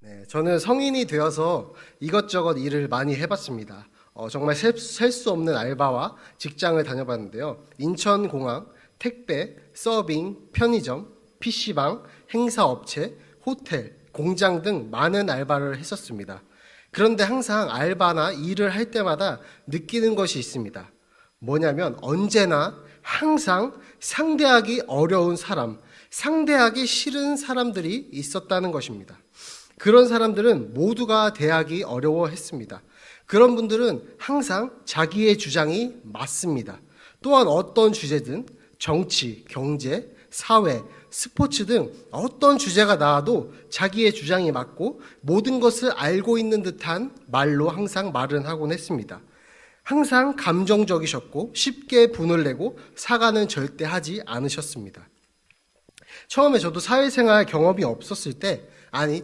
네, 저는 성인이 되어서 이것저것 일을 많이 해봤습니다. 정말 셀 수 없는 알바와 직장을 다녀봤는데요. 인천공항, 택배, 서빙, 편의점, PC방, 행사업체, 호텔, 공장 등 많은 알바를 했었습니다. 그런데 항상 알바나 일을 할 때마다 느끼는 것이 있습니다. 뭐냐면 언제나 항상 상대하기 어려운 사람, 상대하기 싫은 사람들이 있었다는 것입니다. 그런 사람들은 모두가 대하기 어려워했습니다. 그런 분들은 항상 자기의 주장이 맞습니다. 또한 어떤 주제든 정치, 경제, 사회, 스포츠 등 어떤 주제가 나와도 자기의 주장이 맞고 모든 것을 알고 있는 듯한 말로 항상 말은 하곤 했습니다. 항상 감정적이셨고 쉽게 분을 내고 사과는 절대 하지 않으셨습니다. 처음에 저도 사회생활 경험이 없었을 때,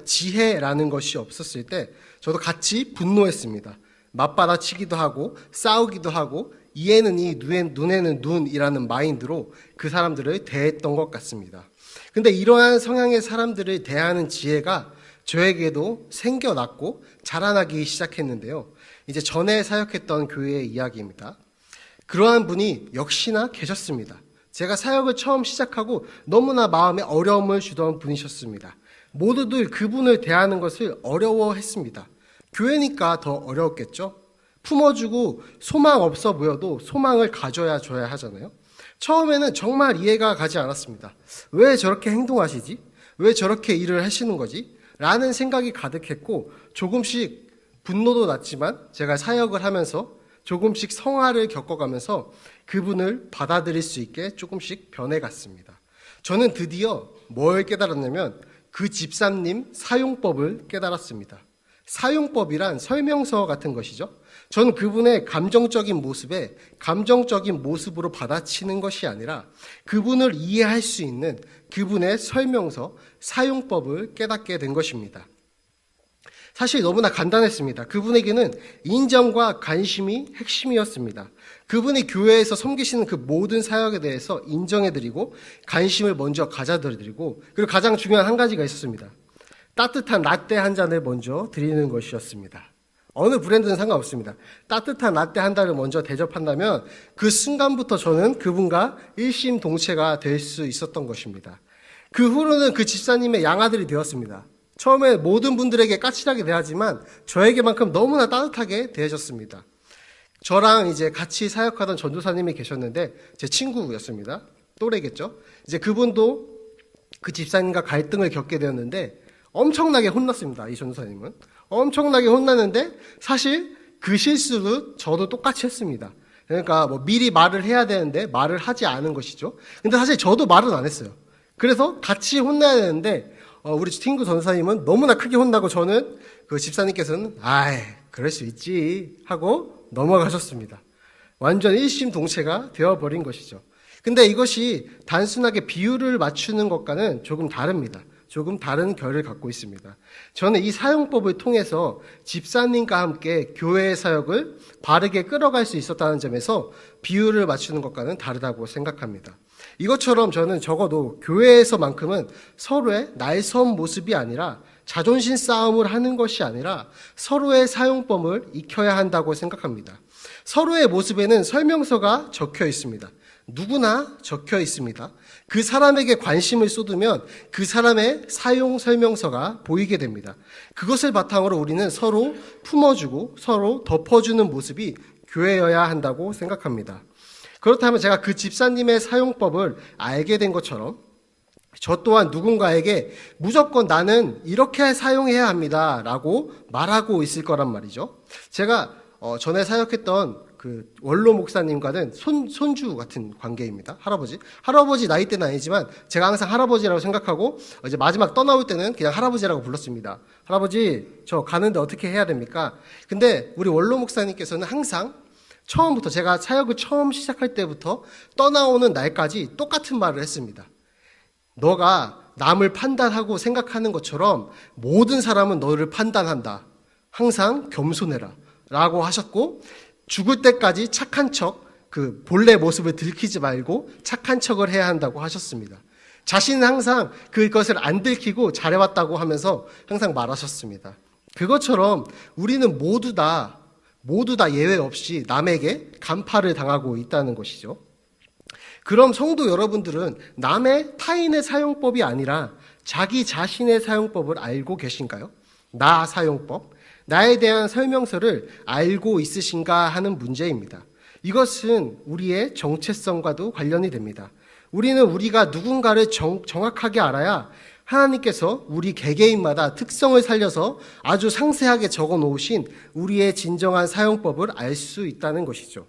지혜라는 것이 없었을 때 저도 같이 분노했습니다. 맞받아치기도 하고 싸우기도 하고 이에는 이 눈에는 눈이라는 마인드로 그 사람들을 대했던 것 같습니다. 근데 이러한 성향의 사람들을 대하는 지혜가 저에게도 생겨났고 자라나기 시작했는데요. 이제 전에 사역했던 교회의 이야기입니다. 그러한 분이 역시나 계셨습니다. 제가 사역을 처음 시작하고 너무나 마음에 어려움을 주던 분이셨습니다. 모두들 그분을 대하는 것을 어려워했습니다. 교회니까 더 어려웠겠죠? 품어주고 소망 없어 보여도 소망을 가져야 줘야 하잖아요. 처음에는 정말 이해가 가지 않았습니다. 왜 저렇게 행동하시지? 왜 저렇게 일을 하시는 거지? 라는 생각이 가득했고 조금씩 분노도 났지만 제가 사역을 하면서 조금씩 성화를 겪어가면서 그분을 받아들일 수 있게 조금씩 변해갔습니다. 저는 드디어 뭘 깨달았냐면 그 집사님 사용법을 깨달았습니다. 사용법이란 설명서 같은 것이죠. 저는 그분의 감정적인 모습에 감정적인 모습으로 받아치는 것이 아니라 그분을 이해할 수 있는 그분의 설명서, 사용법을 깨닫게 된 것입니다. 사실 너무나 간단했습니다. 그분에게는 인정과 관심이 핵심이었습니다. 그분이 교회에서 섬기시는 그 모든 사역에 대해서 인정해드리고 관심을 먼저 가져드리고 그리고 가장 중요한 한 가지가 있었습니다. 따뜻한 라떼 한 잔을 먼저 드리는 것이었습니다. 어느 브랜드는 상관없습니다. 따뜻한 라떼 한 잔을 먼저 대접한다면 그 순간부터 저는 그분과 일심동체가 될 수 있었던 것입니다. 그 후로는 그 집사님의 양아들이 되었습니다. 처음에 모든 분들에게 까칠하게 대하지만 저에게만큼 너무나 따뜻하게 대해줬습니다. 저랑 이제 같이 사역하던 전도사님이 계셨는데 제 친구였습니다. 또래겠죠. 이제 그분도 그 집사님과 갈등을 겪게 되었는데 엄청나게 혼났습니다. 이 전도사님은. 엄청나게 혼났는데 사실 그 실수를 저도 똑같이 했습니다. 그러니까 뭐 미리 말을 해야 되는데 말을 하지 않은 것이죠. 근데 사실 저도 말은 안 했어요. 그래서 같이 혼나야 되는데 우리 친구 전도사님은 너무나 크게 혼나고 저는 그 집사님께서는 그럴 수 있지 하고 넘어가셨습니다. 완전 일심동체가 되어버린 것이죠. 근데 이것이 단순하게 비율을 맞추는 것과는 조금 다릅니다. 조금 다른 결을 갖고 있습니다. 저는 이 사용법을 통해서 집사님과 함께 교회의 사역을 바르게 끌어갈 수 있었다는 점에서 비율을 맞추는 것과는 다르다고 생각합니다. 이것처럼 저는 적어도 교회에서만큼은 서로의 날선 모습이 아니라 자존심 싸움을 하는 것이 아니라 서로의 사용법을 익혀야 한다고 생각합니다. 서로의 모습에는 설명서가 적혀 있습니다. 누구나 적혀 있습니다. 그 사람에게 관심을 쏟으면 그 사람의 사용 설명서가 보이게 됩니다. 그것을 바탕으로 우리는 서로 품어주고 서로 덮어주는 모습이 교회여야 한다고 생각합니다. 그렇다면 제가 그 집사님의 사용법을 알게 된 것처럼 저 또한 누군가에게 무조건 나는 이렇게 사용해야 합니다 라고 말하고 있을 거란 말이죠. 제가 전에 사역했던 그 원로 목사님과는 손주 같은 관계입니다. 할아버지 나이대는 아니지만 제가 항상 할아버지라고 생각하고 이제 마지막 떠나올 때는 그냥 할아버지라고 불렀습니다. 할아버지 저 가는데 어떻게 해야 됩니까? 근데 우리 원로 목사님께서는 항상 처음부터 제가 사역을 처음 시작할 때부터 떠나오는 날까지 똑같은 말을 했습니다. 너가 남을 판단하고 생각하는 것처럼 모든 사람은 너를 판단한다. 항상 겸손해라 라고 하셨고 죽을 때까지 착한 척, 그 본래 모습을 들키지 말고 착한 척을 해야 한다고 하셨습니다. 자신은 항상 그것을 안 들키고 잘해왔다고 하면서 항상 말하셨습니다. 그것처럼 우리는 모두 다 예외 없이 남에게 간파를 당하고 있다는 것이죠. 그럼 성도 여러분들은 타인의 사용법이 아니라 자기 자신의 사용법을 알고 계신가요? 나 사용법, 나에 대한 설명서를 알고 있으신가 하는 문제입니다. 이것은 우리의 정체성과도 관련이 됩니다. 우리는 우리가 누군가를 정확하게 알아야 하나님께서 우리 개개인마다 특성을 살려서 아주 상세하게 적어 놓으신 우리의 진정한 사용법을 알 수 있다는 것이죠.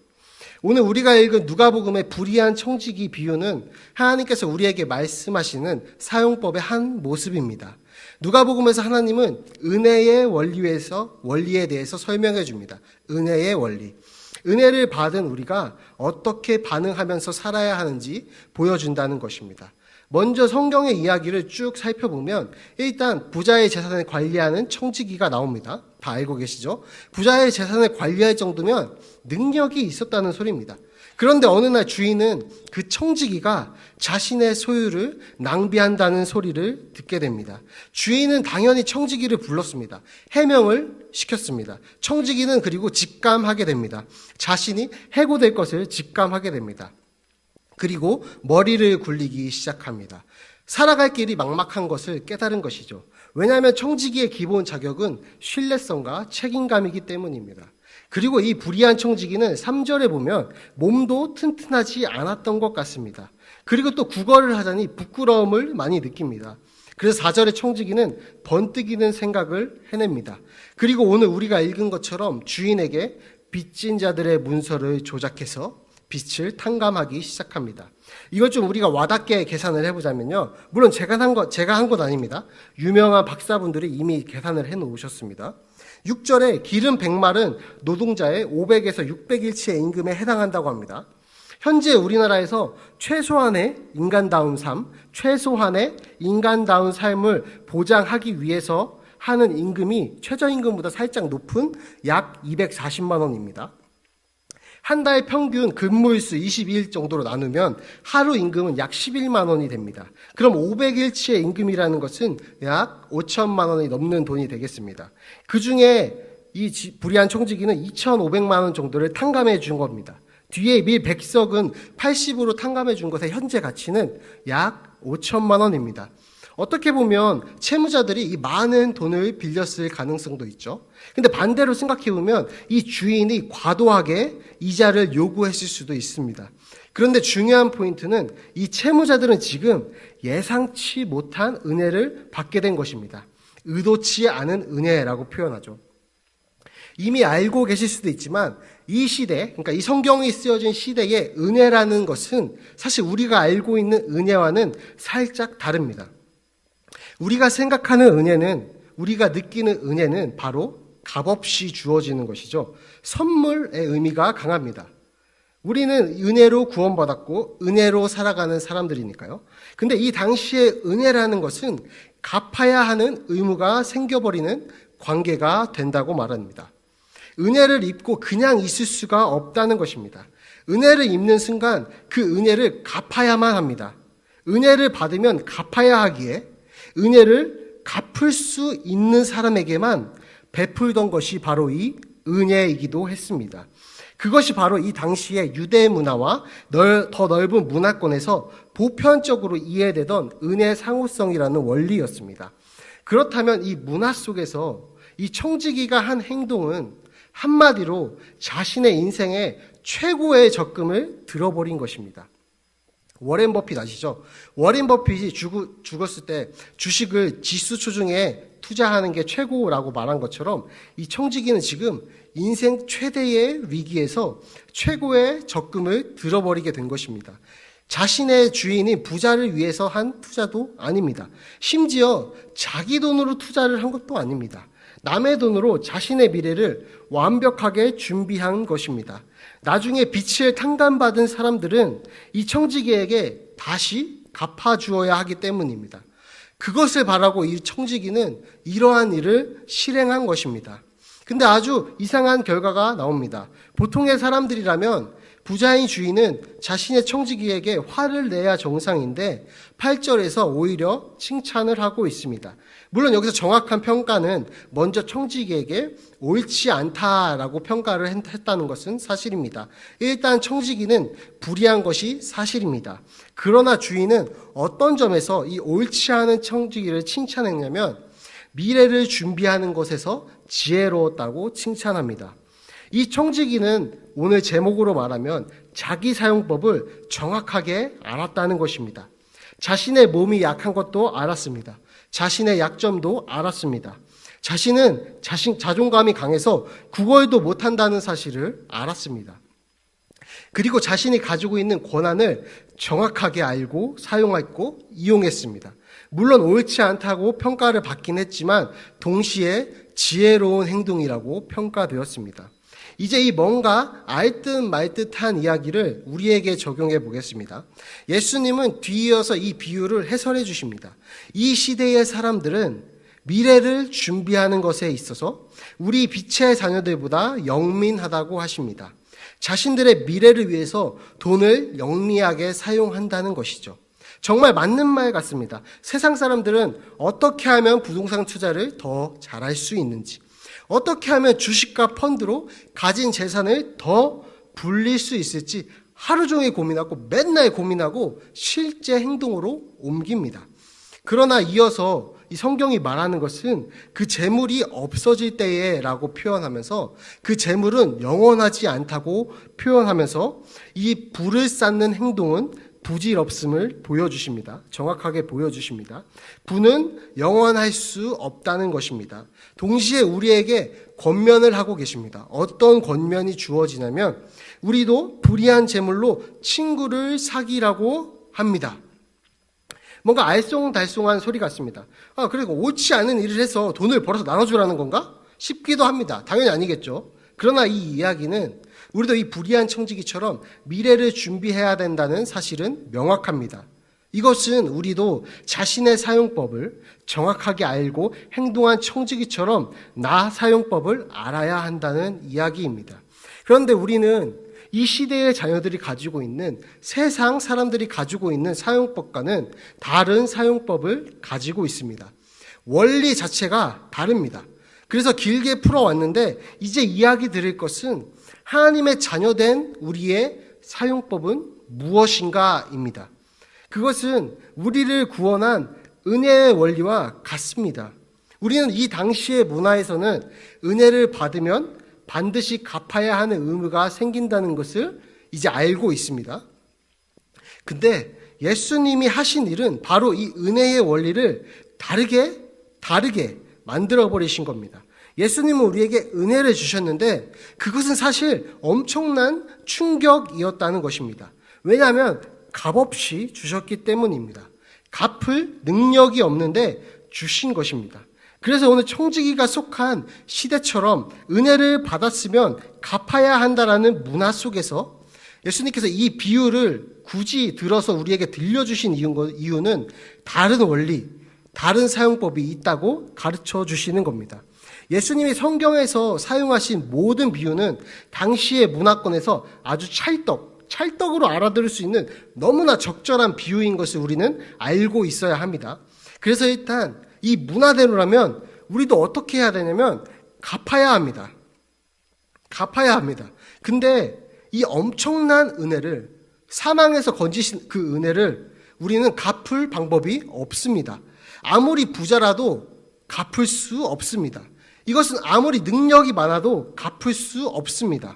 오늘 우리가 읽은 누가복음의 불의한 청지기 비유는 하나님께서 우리에게 말씀하시는 사용법의 한 모습입니다. 누가복음에서 하나님은 은혜의 원리에 대해서 설명해 줍니다. 은혜의 원리. 은혜를 받은 우리가 어떻게 반응하면서 살아야 하는지 보여준다는 것입니다. 먼저 성경의 이야기를 쭉 살펴보면 일단 부자의 재산을 관리하는 청지기가 나옵니다. 다 알고 계시죠? 부자의 재산을 관리할 정도면 능력이 있었다는 소리입니다. 그런데 어느 날 주인은 그 청지기가 자신의 소유를 낭비한다는 소리를 듣게 됩니다. 주인은 당연히 청지기를 불렀습니다. 해명을 시켰습니다. 청지기는 그리고 직감하게 됩니다. 자신이 해고될 것을 직감하게 됩니다. 그리고 머리를 굴리기 시작합니다. 살아갈 길이 막막한 것을 깨달은 것이죠. 왜냐하면 청지기의 기본 자격은 신뢰성과 책임감이기 때문입니다. 그리고 이 불의한 청지기는 3절에 보면 몸도 튼튼하지 않았던 것 같습니다. 그리고 또 구걸을 하자니 부끄러움을 많이 느낍니다. 그래서 4절의 청지기는 번뜩이는 생각을 해냅니다. 그리고 오늘 우리가 읽은 것처럼 주인에게 빚진 자들의 문서를 조작해서 빚을 탕감하기 시작합니다. 이것 좀 우리가 와닿게 계산을 해보자면요. 물론 제가 한 건 아닙니다. 유명한 박사분들이 이미 계산을 해놓으셨습니다. 6절에 기름 100말은 노동자의 500에서 600일치의 임금에 해당한다고 합니다. 현재 우리나라에서 최소한의 인간다운 삶을 보장하기 위해서 하는 임금이 최저임금보다 살짝 높은 약 240만 원입니다. 한 달 평균 근무일수 22일 정도로 나누면 하루 임금은 약 11만 원이 됩니다. 그럼 500일치의 임금이라는 것은 약 5천만 원이 넘는 돈이 되겠습니다. 그중에 이 불의한 청지기는 2,500만 원 정도를 탕감해 준 겁니다. 뒤에 밀 100석은 80으로 탕감해 준 것의 현재 가치는 약 5천만 원입니다. 어떻게 보면 채무자들이 이 많은 돈을 빌렸을 가능성도 있죠. 근데 반대로 생각해보면 이 주인이 과도하게 이자를 요구했을 수도 있습니다. 그런데 중요한 포인트는 이 채무자들은 지금 예상치 못한 은혜를 받게 된 것입니다. 의도치 않은 은혜라고 표현하죠. 이미 알고 계실 수도 있지만 이 시대, 그러니까 이 성경이 쓰여진 시대의 은혜라는 것은 사실 우리가 알고 있는 은혜와는 살짝 다릅니다. 우리가 생각하는 은혜는, 우리가 느끼는 은혜는 바로 값없이 주어지는 것이죠. 선물의 의미가 강합니다. 우리는 은혜로 구원받았고 은혜로 살아가는 사람들이니까요. 근데 이 당시의 은혜라는 것은 갚아야 하는 의무가 생겨버리는 관계가 된다고 말합니다. 은혜를 입고 그냥 있을 수가 없다는 것입니다. 은혜를 입는 순간 그 은혜를 갚아야만 합니다. 은혜를 받으면 갚아야 하기에 은혜를 갚을 수 있는 사람에게만 베풀던 것이 바로 이 은혜이기도 했습니다. 그것이 바로 이 당시의 유대 문화와 더 넓은 문화권에서 보편적으로 이해되던 은혜 상호성이라는 원리였습니다. 그렇다면 이 문화 속에서 이 청지기가 한 행동은 한마디로 자신의 인생의 최고의 적금을 들어버린 것입니다. 워렌 버핏 아시죠? 워렌 버핏이 죽었을 때 주식을 지수초중에 투자하는 게 최고라고 말한 것처럼 이 청지기는 지금 인생 최대의 위기에서 최고의 적금을 들어버리게 된 것입니다. 자신의 주인이 부자를 위해서 한 투자도 아닙니다. 심지어 자기 돈으로 투자를 한 것도 아닙니다. 남의 돈으로 자신의 미래를 완벽하게 준비한 것입니다. 나중에 빚을 탕감받은 사람들은 이 청지기에게 다시 갚아주어야 하기 때문입니다. 그것을 바라고 이 청지기는 이러한 일을 실행한 것입니다. 근데 아주 이상한 결과가 나옵니다. 보통의 사람들이라면 부자인 주인은 자신의 청지기에게 화를 내야 정상인데 8절에서 오히려 칭찬을 하고 있습니다. 물론 여기서 정확한 평가는 먼저 청지기에게 옳지 않다라고 평가를 했다는 것은 사실입니다. 일단 청지기는 불의한 것이 사실입니다. 그러나 주인은 어떤 점에서 이 옳지 않은 청지기를 칭찬했냐면 미래를 준비하는 것에서 지혜로웠다고 칭찬합니다. 이 청지기는 오늘 제목으로 말하면 자기 사용법을 정확하게 알았다는 것입니다. 자신의 몸이 약한 것도 알았습니다. 자신의 약점도 알았습니다. 자신은 자존감이 강해서 구걸도 못한다는 사실을 알았습니다. 그리고 자신이 가지고 있는 권한을 정확하게 알고 사용했고 이용했습니다. 물론 옳지 않다고 평가를 받긴 했지만 동시에 지혜로운 행동이라고 평가되었습니다. 이제 이 뭔가 알듯 말듯한 이야기를 우리에게 적용해 보겠습니다. 예수님은 뒤이어서 이 비유를 해설해 주십니다. 이 시대의 사람들은 미래를 준비하는 것에 있어서 우리 빛의 자녀들보다 영민하다고 하십니다. 자신들의 미래를 위해서 돈을 영리하게 사용한다는 것이죠. 정말 맞는 말 같습니다. 세상 사람들은 어떻게 하면 부동산 투자를 더 잘할 수 있는지, 어떻게 하면 주식과 펀드로 가진 재산을 더 불릴 수 있을지 하루 종일 고민하고 맨날 고민하고 실제 행동으로 옮깁니다. 그러나 이어서 이 성경이 말하는 것은 그 재물이 없어질 때에라고 표현하면서 그 재물은 영원하지 않다고 표현하면서 이 부를 쌓는 행동은 부질없음을 보여주십니다. 정확하게 보여주십니다. 부는 영원할 수 없다는 것입니다. 동시에 우리에게 권면을 하고 계십니다. 어떤 권면이 주어지냐면 우리도 불의한 재물로 친구를 사귀라고 합니다. 뭔가 알쏭달쏭한 소리 같습니다. 그리고 옳지 않은 일을 해서 돈을 벌어서 나눠주라는 건가? 싶기도 합니다. 당연히 아니겠죠. 그러나 이 이야기는 우리도 이 불의한 청지기처럼 미래를 준비해야 된다는 사실은 명확합니다. 이것은 우리도 자신의 사용법을 정확하게 알고 행동한 청지기처럼 나 사용법을 알아야 한다는 이야기입니다. 그런데 우리는 이 시대의 자녀들이 가지고 있는 세상 사람들이 가지고 있는 사용법과는 다른 사용법을 가지고 있습니다. 원리 자체가 다릅니다. 그래서 길게 풀어왔는데 이제 이야기 드릴 것은 하나님의 자녀된 우리의 사용법은 무엇인가입니다. 그것은 우리를 구원한 은혜의 원리와 같습니다. 우리는 이 당시의 문화에서는 은혜를 받으면 반드시 갚아야 하는 의무가 생긴다는 것을 이제 알고 있습니다. 근데 예수님이 하신 일은 바로 이 은혜의 원리를 다르게 만들어버리신 겁니다. 예수님은 우리에게 은혜를 주셨는데 그것은 사실 엄청난 충격이었다는 것입니다. 왜냐하면 값없이 주셨기 때문입니다. 갚을 능력이 없는데 주신 것입니다. 그래서 오늘 청지기가 속한 시대처럼 은혜를 받았으면 갚아야 한다라는 문화 속에서 예수님께서 이 비유를 굳이 들어서 우리에게 들려주신 이유는 다른 원리, 다른 사용법이 있다고 가르쳐 주시는 겁니다. 예수님이 성경에서 사용하신 모든 비유는 당시의 문화권에서 아주 찰떡으로 알아들을 수 있는 너무나 적절한 비유인 것을 우리는 알고 있어야 합니다. 그래서 일단 이 문화대로라면 우리도 어떻게 해야 되냐면 갚아야 합니다. 근데 이 엄청난 은혜를, 사망에서 건지신 그 은혜를 우리는 갚을 방법이 없습니다. 아무리 부자라도 갚을 수 없습니다. 이것은 아무리 능력이 많아도 갚을 수 없습니다.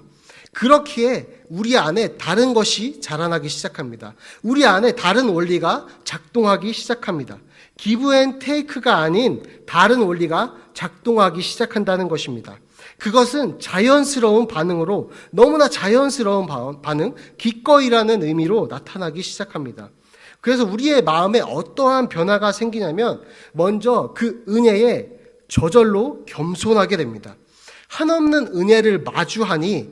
그렇기에 우리 안에 다른 것이 자라나기 시작합니다. 우리 안에 다른 원리가 작동하기 시작합니다. 기브 앤 테이크가 아닌 다른 원리가 작동하기 시작한다는 것입니다. 그것은 자연스러운 반응으로, 너무나 자연스러운 반응, 기꺼이라는 의미로 나타나기 시작합니다. 그래서 우리의 마음에 어떠한 변화가 생기냐면 먼저 그 은혜에 저절로 겸손하게 됩니다. 한없는 은혜를 마주하니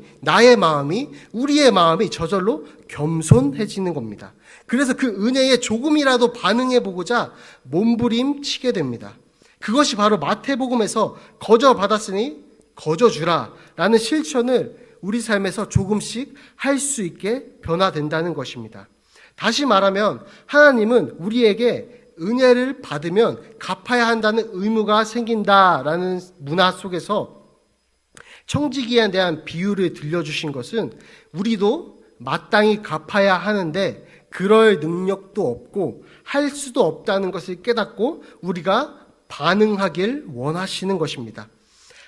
우리의 마음이 저절로 겸손해지는 겁니다. 그래서 그 은혜에 조금이라도 반응해보고자 몸부림치게 됩니다. 그것이 바로 마태복음에서 거저 받았으니 거저 주라 라는 실천을 우리 삶에서 조금씩 할 수 있게 변화된다는 것입니다. 다시 말하면 하나님은 우리에게 은혜를 받으면 갚아야 한다는 의무가 생긴다라는 문화 속에서 청지기에 대한 비유를 들려주신 것은 우리도 마땅히 갚아야 하는데 그럴 능력도 없고 할 수도 없다는 것을 깨닫고 우리가 반응하길 원하시는 것입니다.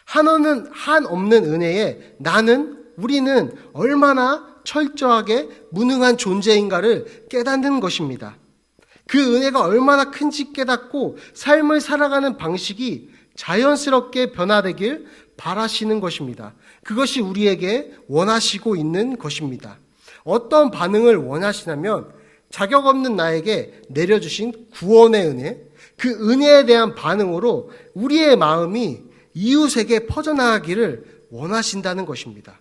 한없는 은혜에 우리는 얼마나 철저하게 무능한 존재인가를 깨닫는 것입니다. 그 은혜가 얼마나 큰지 깨닫고 삶을 살아가는 방식이 자연스럽게 변화되길 바라시는 것입니다. 그것이 우리에게 원하시고 있는 것입니다. 어떤 반응을 원하시냐면 자격 없는 나에게 내려주신 구원의 은혜, 그 은혜에 대한 반응으로 우리의 마음이 이웃에게 퍼져나가기를 원하신다는 것입니다.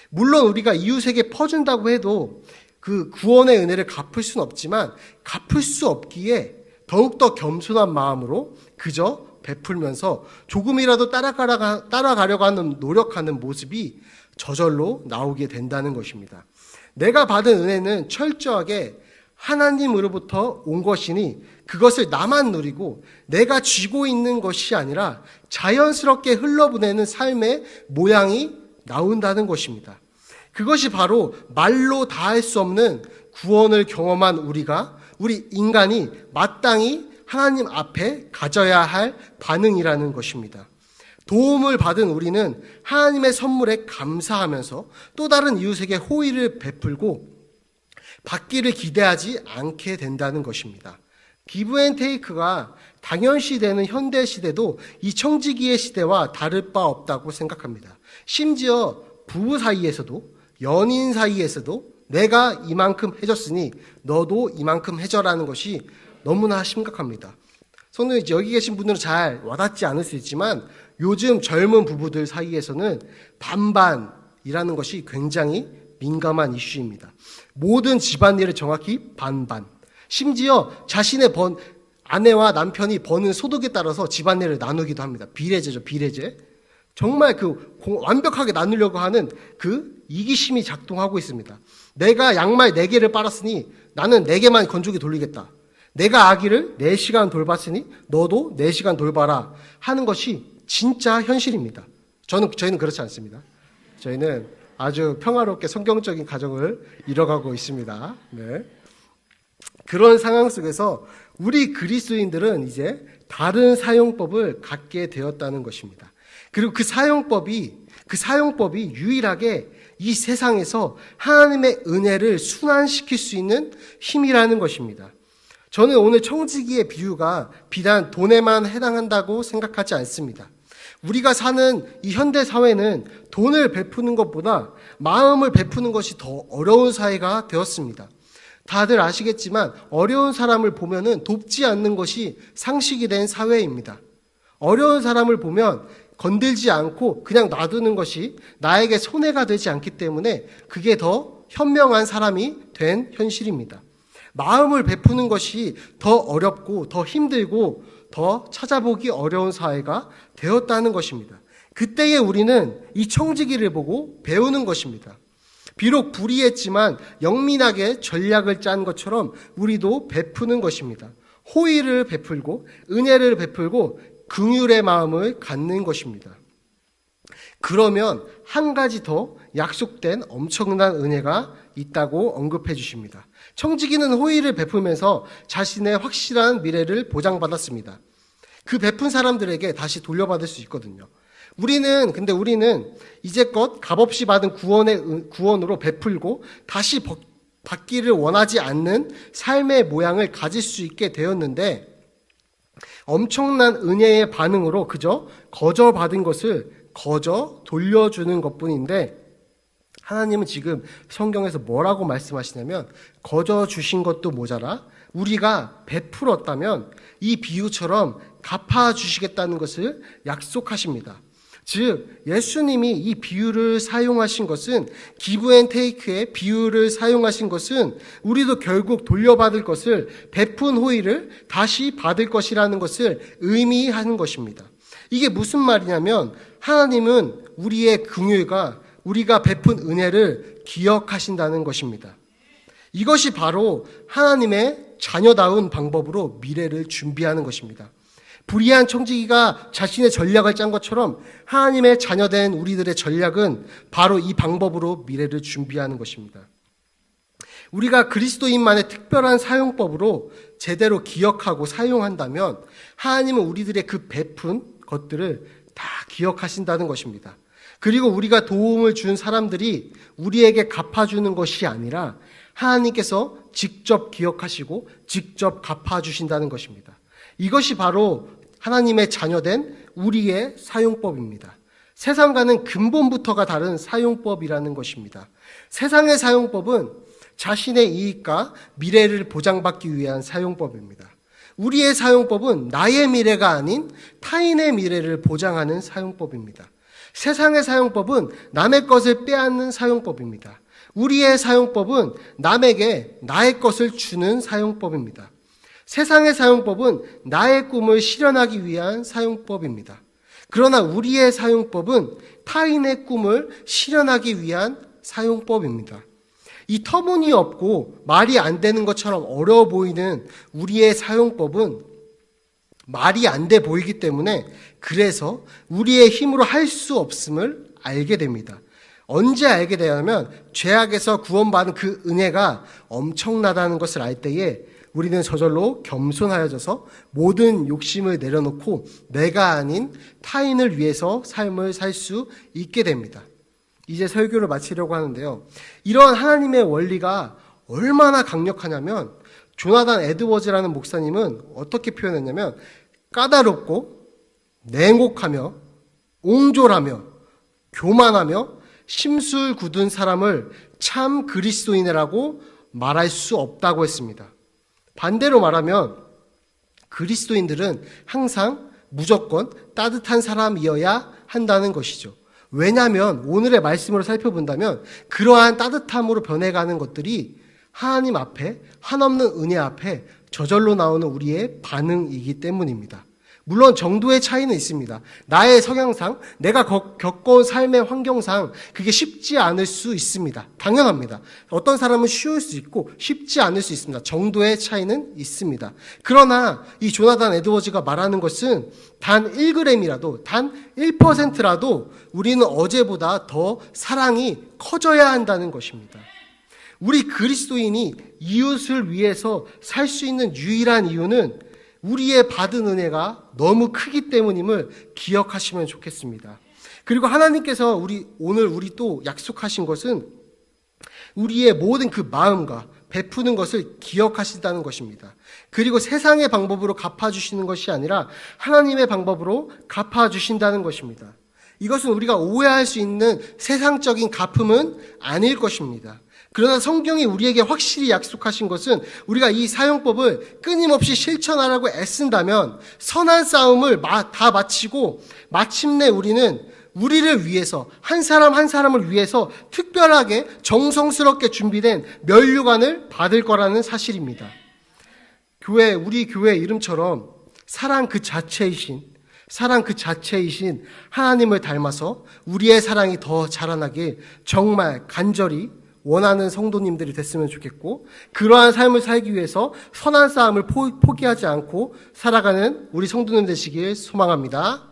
물론 우리가 이웃에게 퍼준다고 해도 그 구원의 은혜를 갚을 수는 없지만 갚을 수 없기에 더욱더 겸손한 마음으로 그저 베풀면서 조금이라도 따라가려고 노력하는 모습이 저절로 나오게 된다는 것입니다. 내가 받은 은혜는 철저하게 하나님으로부터 온 것이니 그것을 나만 누리고 내가 쥐고 있는 것이 아니라 자연스럽게 흘러보내는 삶의 모양이 나온다는 것입니다. 그것이 바로 말로 다 할 수 없는 구원을 경험한 우리 인간이 마땅히 하나님 앞에 가져야 할 반응이라는 것입니다. 도움을 받은 우리는 하나님의 선물에 감사하면서 또 다른 이웃에게 호의를 베풀고 받기를 기대하지 않게 된다는 것입니다. 기브 앤 테이크가 당연시 되는 현대 시대도 이 청지기의 시대와 다를 바 없다고 생각합니다. 심지어 부부 사이에서도 연인 사이에서도 내가 이만큼 해줬으니 너도 이만큼 해줘라는 것이 너무나 심각합니다. 저는 여기 계신 분들은 잘 와닿지 않을 수 있지만 요즘 젊은 부부들 사이에서는 반반이라는 것이 굉장히 민감한 이슈입니다. 모든 집안일을 정확히 반반. 심지어 자신의 아내와 남편이 버는 소득에 따라서 집안일을 나누기도 합니다. 비례제죠, 비례제. 정말 완벽하게 나누려고 하는 그 이기심이 작동하고 있습니다. 내가 양말 4개를 빨았으니 나는 4개만 건조기 돌리겠다. 내가 아기를 4시간 돌봤으니 너도 4시간 돌봐라 하는 것이 진짜 현실입니다. 저희는 그렇지 않습니다. 저희는 아주 평화롭게 성경적인 가정을 이뤄가고 있습니다. 네. 그런 상황 속에서 우리 그리스도인들은 이제 다른 사용법을 갖게 되었다는 것입니다. 그리고 그 사용법이 유일하게 이 세상에서 하나님의 은혜를 순환시킬 수 있는 힘이라는 것입니다. 저는 오늘 청지기의 비유가 비단 돈에만 해당한다고 생각하지 않습니다. 우리가 사는 이 현대 사회는 돈을 베푸는 것보다 마음을 베푸는 것이 더 어려운 사회가 되었습니다. 다들 아시겠지만 어려운 사람을 보면은 돕지 않는 것이 상식이 된 사회입니다. 어려운 사람을 보면 건들지 않고 그냥 놔두는 것이 나에게 손해가 되지 않기 때문에 그게 더 현명한 사람이 된 현실입니다. 마음을 베푸는 것이 더 어렵고 더 힘들고 더 찾아보기 어려운 사회가 되었다는 것입니다. 그때에 우리는 이 청지기를 보고 배우는 것입니다. 비록 불의했지만 영민하게 전략을 짠 것처럼 우리도 베푸는 것입니다. 호의를 베풀고 은혜를 베풀고 긍휼의 마음을 갖는 것입니다. 그러면 한 가지 더 약속된 엄청난 은혜가 있다고 언급해 주십니다. 청지기는 호의를 베풀면서 자신의 확실한 미래를 보장받았습니다. 그 베푼 사람들에게 다시 돌려받을 수 있거든요. 우리는 이제껏 값없이 받은 구원으로 베풀고 다시 받기를 원하지 않는 삶의 모양을 가질 수 있게 되었는데 엄청난 은혜의 반응으로 그저 거저 받은 것을 거저 돌려주는 것뿐인데 하나님은 지금 성경에서 뭐라고 말씀하시냐면 거저 주신 것도 모자라 우리가 베풀었다면 이 비유처럼 갚아주시겠다는 것을 약속하십니다. 즉 예수님이 이 비유를 사용하신 것은 기브 앤 테이크의 비유를 사용하신 것은 우리도 결국 돌려받을 것을 베푼 호의를 다시 받을 것이라는 것을 의미하는 것입니다. 이게 무슨 말이냐면 하나님은 우리의 긍휼과 우리가 베푼 은혜를 기억하신다는 것입니다. 이것이 바로 하나님의 자녀다운 방법으로 미래를 준비하는 것입니다. 불의한 청지기가 자신의 전략을 짠 것처럼 하나님의 자녀된 우리들의 전략은 바로 이 방법으로 미래를 준비하는 것입니다. 우리가 그리스도인만의 특별한 사용법으로 제대로 기억하고 사용한다면 하나님은 우리들의 그 베푼 것들을 다 기억하신다는 것입니다. 그리고 우리가 도움을 준 사람들이 우리에게 갚아주는 것이 아니라 하나님께서 직접 기억하시고 직접 갚아주신다는 것입니다. 이것이 바로 하나님의 자녀된 우리의 사용법입니다. 세상과는 근본부터가 다른 사용법이라는 것입니다. 세상의 사용법은 자신의 이익과 미래를 보장받기 위한 사용법입니다. 우리의 사용법은 나의 미래가 아닌 타인의 미래를 보장하는 사용법입니다. 세상의 사용법은 남의 것을 빼앗는 사용법입니다. 우리의 사용법은 남에게 나의 것을 주는 사용법입니다. 세상의 사용법은 나의 꿈을 실현하기 위한 사용법입니다. 그러나 우리의 사용법은 타인의 꿈을 실현하기 위한 사용법입니다. 이 터무니없고 말이 안 되는 것처럼 어려워 보이는 우리의 사용법은 말이 안 돼 보이기 때문에 그래서 우리의 힘으로 할 수 없음을 알게 됩니다. 언제 알게 되냐면 죄악에서 구원받은 그 은혜가 엄청나다는 것을 알 때에 우리는 저절로 겸손하여져서 모든 욕심을 내려놓고 내가 아닌 타인을 위해서 삶을 살 수 있게 됩니다. 이제 설교를 마치려고 하는데요. 이런 하나님의 원리가 얼마나 강력하냐면 조나단 에드워즈라는 목사님은 어떻게 표현했냐면 까다롭고 냉혹하며 옹졸하며 교만하며 심술 굳은 사람을 참 그리스도인이라고 말할 수 없다고 했습니다. 반대로 말하면 그리스도인들은 항상 무조건 따뜻한 사람이어야 한다는 것이죠. 왜냐하면 오늘의 말씀으로 살펴본다면 그러한 따뜻함으로 변해가는 것들이 하나님 앞에 한없는 은혜 앞에 저절로 나오는 우리의 반응이기 때문입니다. 물론 정도의 차이는 있습니다. 나의 성향상, 내가 겪어온 삶의 환경상 그게 쉽지 않을 수 있습니다. 당연합니다. 어떤 사람은 쉬울 수 있고 쉽지 않을 수 있습니다. 정도의 차이는 있습니다. 그러나 이 조나단 에드워즈가 말하는 것은 단 1g이라도, 단 1%라도 우리는 어제보다 더 사랑이 커져야 한다는 것입니다. 우리 그리스도인이 이웃을 위해서 살 수 있는 유일한 이유는 우리의 받은 은혜가 너무 크기 때문임을 기억하시면 좋겠습니다. 그리고 하나님께서 오늘 우리 또 약속하신 것은 우리의 모든 그 마음과 베푸는 것을 기억하신다는 것입니다. 그리고 세상의 방법으로 갚아주시는 것이 아니라 하나님의 방법으로 갚아주신다는 것입니다. 이것은 우리가 오해할 수 있는 세상적인 갚음은 아닐 것입니다. 그러나 성경이 우리에게 확실히 약속하신 것은 우리가 이 사용법을 끊임없이 실천하라고 애쓴다면 선한 싸움을 다 마치고 마침내 우리는 우리를 위해서 한 사람 한 사람을 위해서 특별하게 정성스럽게 준비된 면류관을 받을 거라는 사실입니다. 우리 교회 이름처럼 사랑 그 자체이신 하나님을 닮아서 우리의 사랑이 더 자라나길 정말 간절히 원하는 성도님들이 됐으면 좋겠고, 그러한 삶을 살기 위해서 선한 싸움을 포기하지 않고 살아가는 우리 성도님 되시길 소망합니다.